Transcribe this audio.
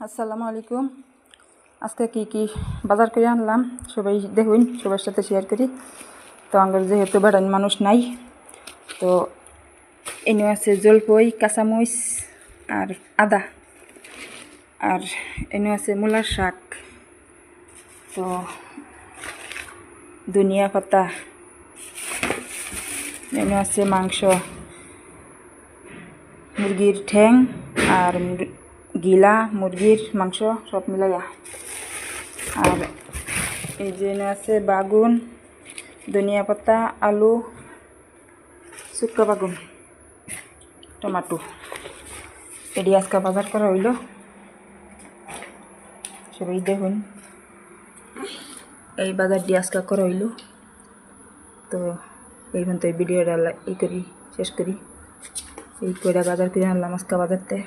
আসসালামু আলাইকুম। আজকে কি বাজার করে আনলাম সবাই দেখুন, সবার সাথে শেয়ার করি। তো আমার যেহেতু বেড়ান মানুষ নাই, তো এনে আছে জলপই, কাঁচামরিচ আর আদা, আর এনে আছে মূলার শাক, তো ধনিয়া পাতা, এনে আছে মাংস, মুরগির ঠ্যাং আর গিলা মুরগির মাংস সব মিলাইয়া, আর এই যে আছে বাগুন, ধনিয়া পাতা, আলু, শুকনো বাগুন, টমাটো। এটি আজকে বাজার করা হইল, সবাই দেখুন। এই বাজার দিয়ে আজকে করা হইল। তো এই পর্যন্ত এই ভিডিওটা শেষ করি। এই করে বাজার করে আনলাম আজকে বাজারতে।